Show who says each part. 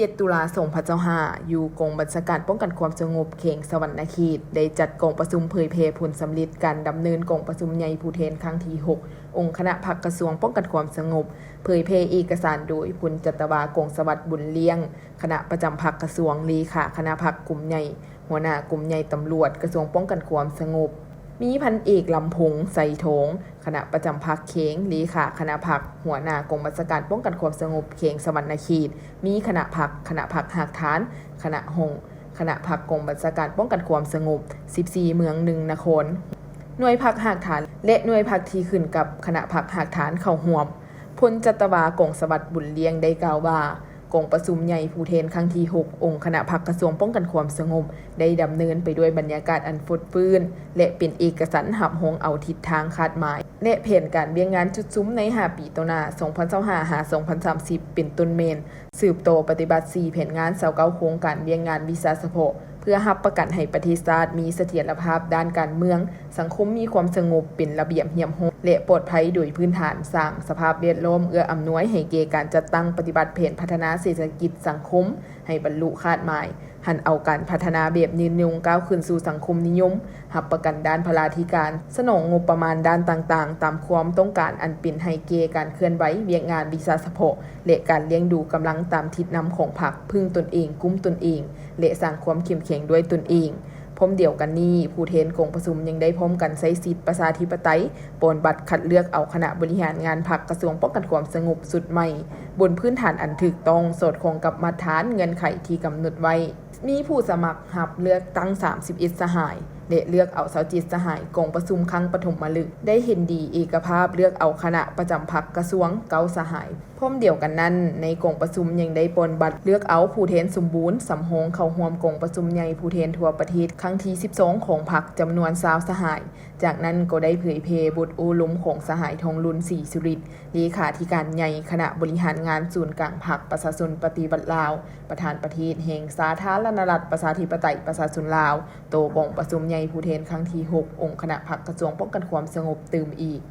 Speaker 1: 7 ตุลา2025อยู่กองบัญชาการป้องกันความสงบเขตสวรรณเขตได้จัดกองประชุมเผยแพร่ผลสำเร็จการดำเนินกองประชุมใหญ่ผู้แทนครั้งที่ 6 องค์คณะพรรคกระทรวงป้องกันความสงบเผยแพร่เอกสารโดยพลจัตวากงสวัสดิ์บุญเลี้ยงคณะประจำพรรคกระทรวงเลขาคณะพรรคกลุ่มใหญ่หัวหน้ากลุ่มใหญ่ตำรวจกระทรวงป้องกันความสงบมีพันเอกลำพงษ์ไสโถงคณะประจำพรรคเขงเลขาคณะพรรคหัวหน้ากองบัญชาการป้องกันความสงบเขงสวรรณเขตมีคณะพรรคหากฐานคณะหงคณะพรรคกองบัญชาการป้องกันความสงบ14เมือง1นครหน่วยพรรคหากฐานและหน่วยพรรคที่ขึ้นกับคณะพรรคหากฐานเข้าร่วมพลจัตวากงสวัสดิ์บุญเลี้ยงได้กล่าวว่ากองประชุมใหญ่ผู้แทนครั้งที่ 6 องค์คณะพรรคกระทรวงป้องกันความสงบได้ดำเนินไปด้วยบรรยากาศอันฟดฟื้นและเป็นเอกสารหับหงเอาทิศทางคาดหมายและแผนการเบี้ยงงานจุดซุ้มใน5 ปีต่อหน้า2025หา2030เป็นต้นเมนสืบโตปฏิบัติ4แผนงาน29โครงการเบี้ยงงานวิสาสะโพเพื่อรับประกันให้ประเทศชาติมีเสถียรภาพด้านการเมืองสังคมมีความสงบเป็นระเบียบเหี่ยมโฮและปลอดภัยโดยพื้นฐานสร้างสภาพแวดล้อมเอื้ออำนวยให้แก่การจัดตั้งปฏิบัติแผนพัฒนาเศรษฐกิจสังคมให้บรรลุคาดหมายหันเอาการพัฒนาแบบยืนยงก้าวขึ้นสู่สังคมนิยมรับประกันด้านพลาธิการสนองงบประมาณด้านต่างๆตามความต้องการอันเป็นให้แก่การเคลื่อนไหวเวียกงานวิสาสะโพและการเลี้ยงดูกำลังตามทิศนำของพรรคพึ่งตนเองกุ้มตนเองและสร้างความเข้มแข็งด้วยตนเองพร้อมเดียวกันนี้ผู้แทนกองประชุมยังได้พร้อมกันใช้สิทธิประชาธิปไตยปนบัตรคัดเลือกเอาคณะบริหารงานพรรคกระทรวงป้องกันความสงบสุดใหม่บนพื้นฐานอันถูกต้องสอดคล้องกับมาตรฐานเงื่อนไขที่กำหนดไว้มีผู้สมัครรับเลือกตั้ง31สหายและเลือกเอา27สหายกองประชุมครั้งปฐมฤกษ์ได้เห็นดีเอกภาพเลือกเอาคณะประจำพรรคกระทรวง9สหายพร้อมเดียวกันนั้นในกองประชุมยังได้ปนบัตรเลือกเอาผู้แทนสมบูรณ์สำโรงเข้าร่วมกองประชุมใหญ่ผู้แทนทั่วประเทศครั้งที่12ของพรรคจำนวน20สหายจากนั้นก็ได้เผยแพร่บทโอลมของสหายทองลุนศรีสุริตเลขาธิการใหญ่คณะบริหารงานศูนย์กลางพรรคประชาชนปฏิบัติลาวประธานประเทศแห่งสาธารณรัฐประชาธิปไตยประชาชนลาวโตกองประชุมใหญ่ผู้แทนครั้งที่ 6 องค์คณะพรรคกระทรวงป้องกันความสงบตื่มอีก